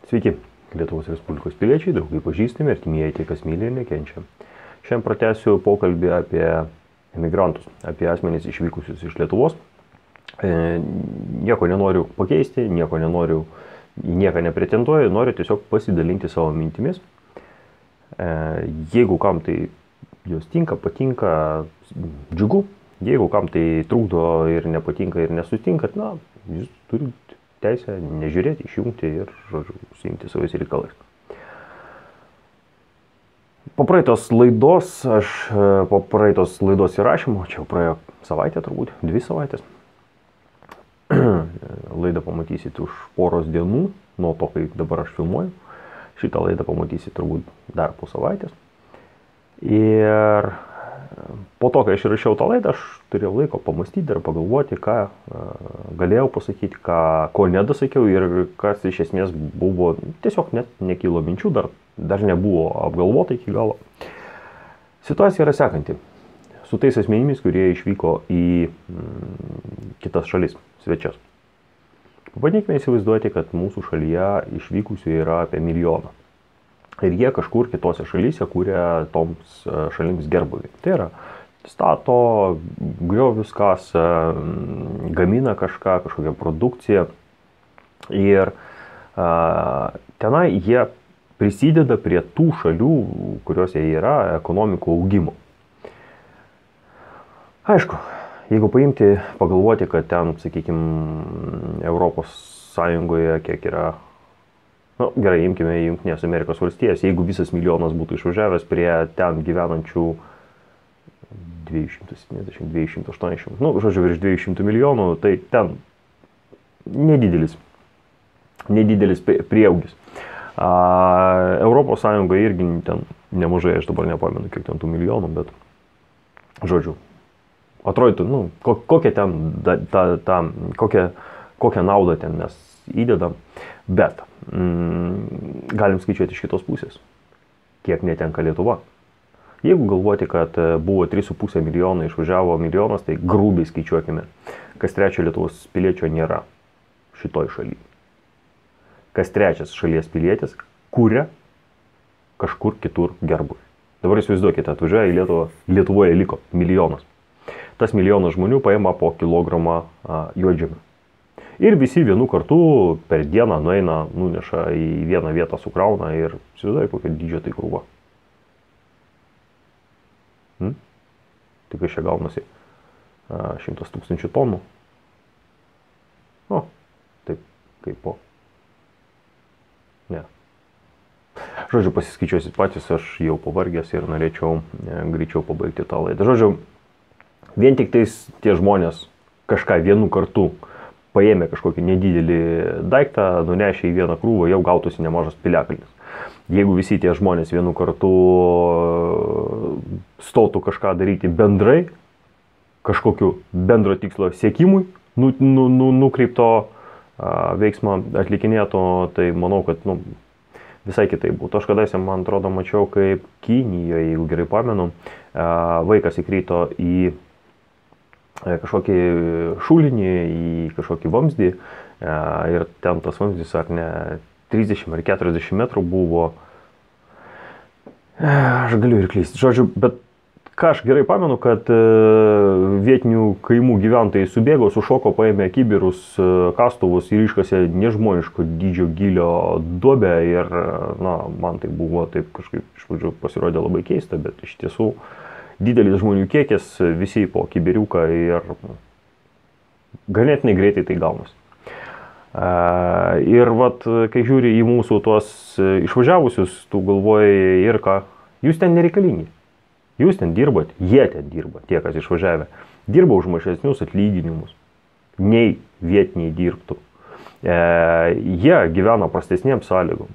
Sveiki, Lietuvos Respublikos piliečiai, draugai, pažįstami, artimieji, tie, kas myli ir nekenčia. Šiandien pratęsiu pokalbį apie emigrantus, apie asmenys išvykusius iš Lietuvos. Nieko nenoriu pakeisti, nieko nenoriu, į nieką nepretenduoju, noriu tiesiog pasidalinti savo mintimis. Jeigu kam tai jos tinka, patinka, džiugu. Jeigu kam tai trukdo ir nepatinka ir nesutinkat, jūs turite teisę nežiūrėti, išjungti ir, užsiimti savais reikalais. Po praeitos laidos įrašymo, čia jau praėjo savaitė turbūt, 2 savaitės. Laidą pamatysit už poros dienų, nuo to, kai dabar aš filmuoju. Šitą laidą pamatysit turbūt dar po savaitės. Ir po to, kai aš įrašiau tą laidą, aš turėjau laiko pamastyti ir pagalvoti, ką galėjau pasakyti, ko nedasakiau ir kas iš esmės buvo, tiesiog net nekilo minčių, dar nebuvo apgalvota iki galo. Situacija yra sekanti. Su tais asmenimis, kurie išvyko į kitas šalis, svečias. Pabandykime įsivaizduoti, kad mūsų šalyje išvykusių yra apie 1 milijoną. Ir jie kažkur kitose šalyse kūrė toms šalims gerbuvį. Tai yra, stato griovius, kasa, gamina kažkokią produkciją. Ir tenai jie prisideda prie tų šalių, kuriuose jie yra, ekonomikų augimo. Aišku, jeigu pagalvoti, kad ten, sakykime, Europos Sąjungoje kiek yra, gerai, imkime Jungtinės Amerikos valstijas, jeigu visas milijonas būtų išvažiavęs prie ten gyvenančių 270, 280, virš 200 milijonų, tai ten nedidelis prieaugis. Europos Sąjungoje irgi ten nemažai, aš dabar nepamenu, kiek ten tų milijonų, bet, žodžiu, atrodytų, kokią naudą ten mes įdedam, bet galim skaičiuoti iš kitos pusės, kiek netenka Lietuva. Jeigu galvoti, kad buvo 3,5 milijono, išvažiavo milijonas, tai grubiai skaičiuokime, kas trečio Lietuvos piliečio nėra šitoj šalyje. Kas trečias šalies pilietis kuria kažkur kitur gerbuvį. Dabar įsivaizduokite, atvažiuoja į Lietuvą, Lietuvoje liko 1 milijonas. Tas 1 milijonas žmonių paima po kilogramą juodžemio. Ir visi vienu kartu per dieną nueina, nuneša į vieną vietą, sukrauna ir įsivaizduoja, kokio dydžio tai krūva. Tai kai čia gaunasi 100 000 tonų. Taip, kaip po. Ne. Žodžiu, pasiskaičiuosit patys, aš jau pavargęs ir norėčiau greičiau pabaigti tą laidą. Žodžiu, vien tik tais tie žmonės kažką vienu kartu paėmė kažkokį nedidelį daiktą, nunešė į vieną krūvą, jau gautųsi nemažas piliakalnis. Jeigu visi tie žmonės vienu kartu stotų kažką daryti bendrai, kažkokiu bendro tikslo siekimui, nukreipto veiksmą atlikinėto, tai manau, kad visai kitai būtų. Aš kadaise, man atrodo, mačiau, kaip Kinijoje, jeigu gerai pamenu, vaikas įkrito į kažkokį šulinį, į kažkokį vamzdį ir ten tas vamzdis ar ne 30 ar 40 metrų buvo. Aš galiu ir klysti. Žodžiu, bet ką aš gerai pamenu, kad vietinių kaimų gyventojai subėgo, sušoko, paėmė kibirus, kastuvus ir iškasė nežmoniško dydžio gylio duobę ir man tai buvo taip kažkaip iš pradžių pasirodė labai keista, bet iš tiesų didelis žmonių kiekis, visi po kibiriuką ir ganėtinai greitai tai gaunasi. Ir kai žiūri į mūsų tuos išvažiavusius, tu galvoji ir ką, jūs ten nereikalingi. Jūs ten dirbat, jie ten dirba, tie, kas išvažiavę. Dirba už mažesnius atlyginimus, nei vietiniai dirbtų. Jie gyvena prastesnėm sąlygom.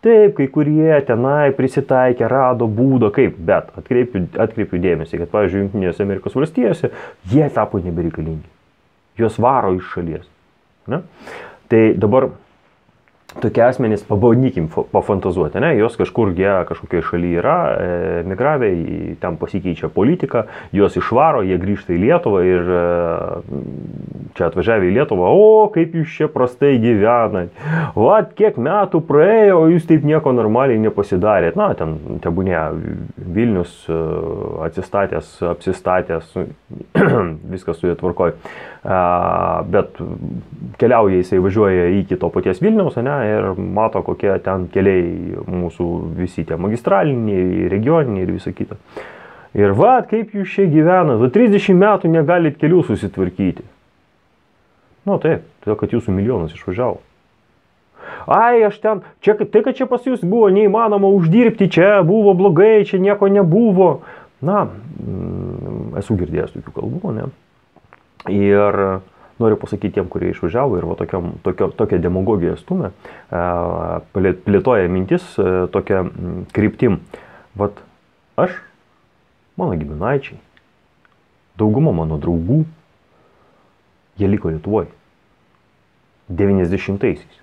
Taip, kai kurie tenai prisitaikė, rado būdą, kaip, bet atkreipiu dėmesį, kad, pavyzdžiui, Jungtinėse Amerikos valstijose jie tapo nebereikalingi. Juos varo iš šalies. Ne? Tai dabar tokie asmenys, pabandykim pafantazuoti, ne, jos kažkur kažkokiai šalyje yra, migravę, ten pasikeičia politika, juos išvaro, jie grįžta į Lietuvą ir čia atvažiavę į Lietuvą, o kaip jūs čia prastai gyvenat, vat kiek metų praėjo, o jūs taip nieko normaliai nepasidarėt, na, ten tebūnė Vilnius atsistatęs, apsistatęs, viskas su juo tvarkoj, bet keliauja, jisai važiuoja iki to paties Vilniaus, ne, ir mato, kokie ten keliai mūsų visi tie magistraliniai, regioniniai ir visa kita. Ir vat, kaip jūs čia gyvenat, 30 metų negalit kelių susitvarkyti. Nu taip, todėl, kad jūsų milijonas išvažiavo. Ai, aš ten, čia, tai, kad čia pas jūs buvo neįmanoma uždirbti, čia buvo blogai, čia nieko nebuvo. Na, esu girdėjęs tokių kalbų, ne. Ir noriu pasakyti tiem, kurie išvažiavo ir va, tokia demagogija stumia, plėtoja mintis tokia kryptim. Vat aš, mano giminaičiai, dauguma mano draugų, jie liko Lietuvoje 90-aisiais.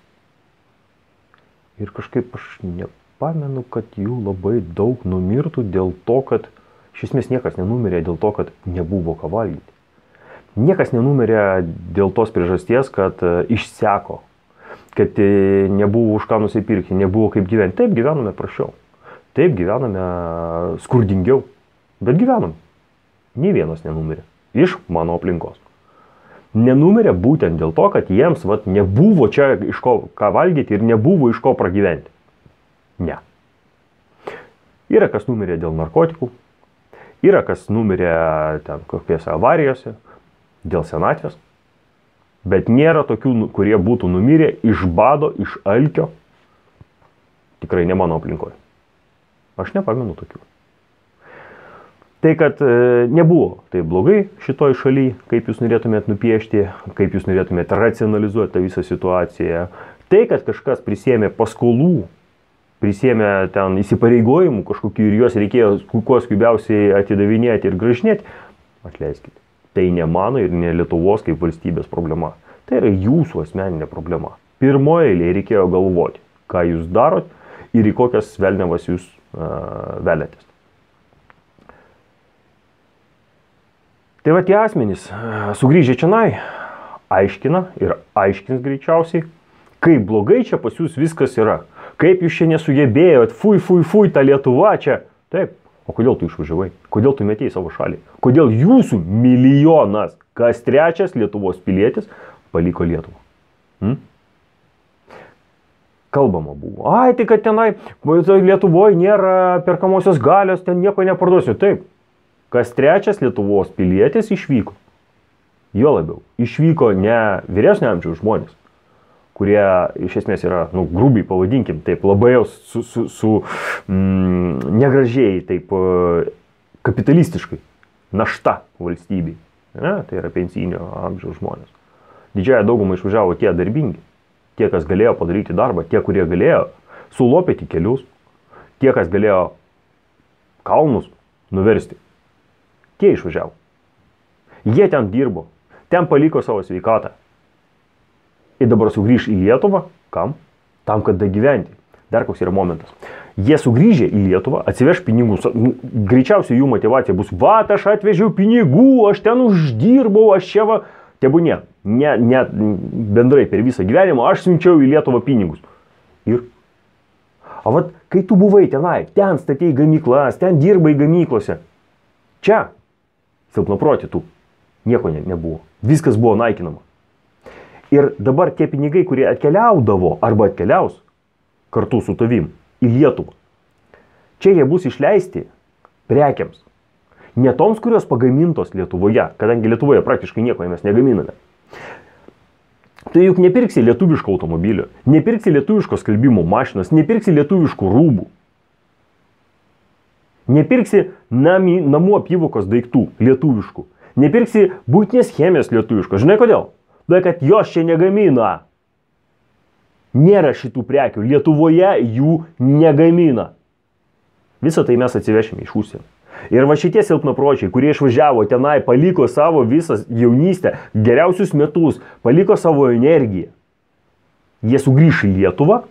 Ir kažkaip aš nepamenu, kad jų labai daug numirtų dėl to, kad iš esmės niekas nenumirė dėl to, kad nebuvo ką valgyti. Niekas nenumirė dėl tos priežasties, kad išseko, kad nebuvo už ką nusipirkti, nebuvo kaip gyventi. Taip gyvename prašiau, taip gyvename skurdingiau, bet gyvenam. Nė vienas nenumirė iš mano aplinkos. Nenumirė būtent dėl to, kad jiems vat, nebuvo čia iš ko ką valgyti ir nebuvo iš ko pragyventi. Ne. Yra kas numirė dėl narkotikų, yra kas numirė ten kokiose avarijose, dėl senatvės, bet nėra tokių, kurie būtų numirę iš bado, iš alkio, tikrai ne mano aplinkoje. Aš nepamenu tokių. Tai, kad nebuvo tai blogai šitoj šaly, kaip jūs norėtumėt nupiešti, kaip jūs norėtumėt racionalizuoti tą visą situaciją. Tai, kad kažkas prisėmė paskolų, prisėmė ten įsipareigojimų kažkokių ir juos reikėjo kuo skubiausiai atidavinėti ir gražinėti, atleiskite. Tai ne mano ir ne Lietuvos kaip valstybės problema. Tai yra jūsų asmeninė problema. Pirmoje eilėje reikėjo galvoti, ką jūs darot ir į kokias velniavas jūs veliatės. Tai va tie asmenys sugrįžę čionai aiškina ir aiškins greičiausiai, kaip blogai čia pas jūs viskas yra. Kaip jūs čia nesugebėjot, fui, ta Lietuva čia. Taip. O kodėl tu išvažiavai? Kodėl tu metėjai savo šalį? Kodėl jūsų milijonas, kas trečias Lietuvos pilietis, paliko Lietuvą? Kalbama buvo. Ai, tai kad tenai Lietuvoje nėra perkamosios galios, ten nieko neparduosiu. Taip. Kas trečias Lietuvos pilietis išvyko. Jo labiau. Išvyko ne vyresnio amžiaus žmonės, kurie iš esmės yra, grubiai pavadinkim, taip labai negražiai, taip kapitalistiškai, našta valstybei. Ne? Tai yra pensijinio amžiaus žmonės. Didžiąją daugumą išvažiavo tie darbingi, tie, kas galėjo padaryti darbą, tie, kurie galėjo sulopyti kelius, tie, kas galėjo kalnus nuversti. Tie išvažiavo. Jie ten dirbo, ten paliko savo sveikatą. Ir dabar sugrįž į Lietuvą. Kam? Tam, kad dagyventi. Dar koks yra momentas. Jie sugrįžę į Lietuvą, atsiveš pinigų. Greičiausiai jų motivacija bus, va, aš atvežiau pinigų, aš ten uždirbau, aš čia va. Tebūnie, ne bendrai per visą gyvenimą, aš siunčiau į Lietuvą pinigus. Ir? O vat, kai tu buvai tenai, ten statėjai gamyklas, ten dirbai gamyklose. Čia, silpnaproti tu, nieko nebuvo. Viskas buvo naikinama. Ir dabar tie pinigai, kurie atkeliaudavo arba atkeliaus kartu su tavim į Lietuvą, čia jie bus išleisti prekiams. Ne toms, kurios pagamintos Lietuvoje, kadangi Lietuvoje praktiškai nieko mes negaminame. Tai juk nepirksi lietuviško automobilio, nepirksi lietuviško skalbimo mašinos, nepirksi lietuviškų rūbų. Nepirksi namų apyvokos daiktų lietuviškų. Nepirksi būtinės chemijos lietuviškos. Žinai kodėl? Todėl, kad jos čia negamina. Nėra šitų prekių. Lietuvoje jų negamina. Visą tai mes atsivešime iš užsienio. Ir va šitie silpnapročiai, kurie išvažiavo tenai, paliko savo visą jaunystę, geriausius metus, paliko savo energiją. jie sugrįš į Lietuvą,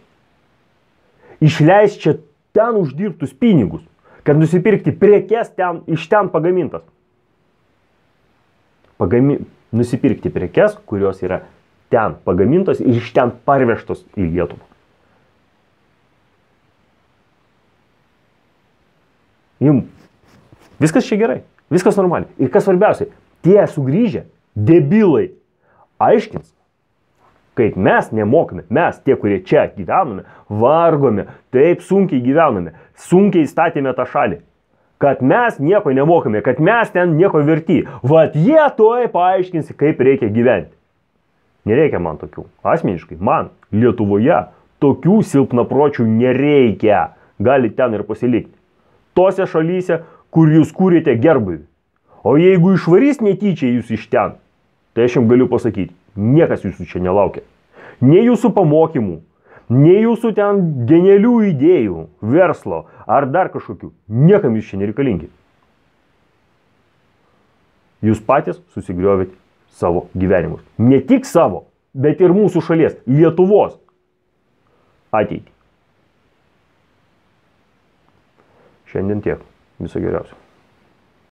išleis čia ten uždirbtus pinigus, kad nusipirkti prekes iš ten pagamintas. Nusipirkti prekes, kurios yra ten pagamintos ir iš ten parvežtos į Lietuvą. Jums viskas čia gerai, viskas normaliai. Ir kas svarbiausia, tie sugrįžę debilai aiškins, kaip mes nemokame, mes tie, kurie čia gyvename, vargome, taip sunkiai gyvename, sunkiai statėme tą šalį, kad mes nieko nemokame, kad mes ten nieko verti. Vat jie tuoj paaiškins, kaip reikia gyventi. Nereikia man tokių. Asmeniškai, man Lietuvoje tokių silpnapročių nereikia. Gali ten ir pasilikti. Tose šalyse, kur jūs kūrėte gerbuvį. O jeigu išvarys netyčia jūs iš ten, tai aš jums galiu pasakyti, niekas jūsų čia nelaukia. Nei jūsų pamokymų, nei jūsų ten genialių idėjų, verslo ar dar kažkokių. Niekam jūs čia nereikalingi. Jūs patys susigriovėte savo gyvenimus. Ne tik savo, bet ir mūsų šalies, Lietuvos ateitį. Šiandien tiek. Viso geriausio.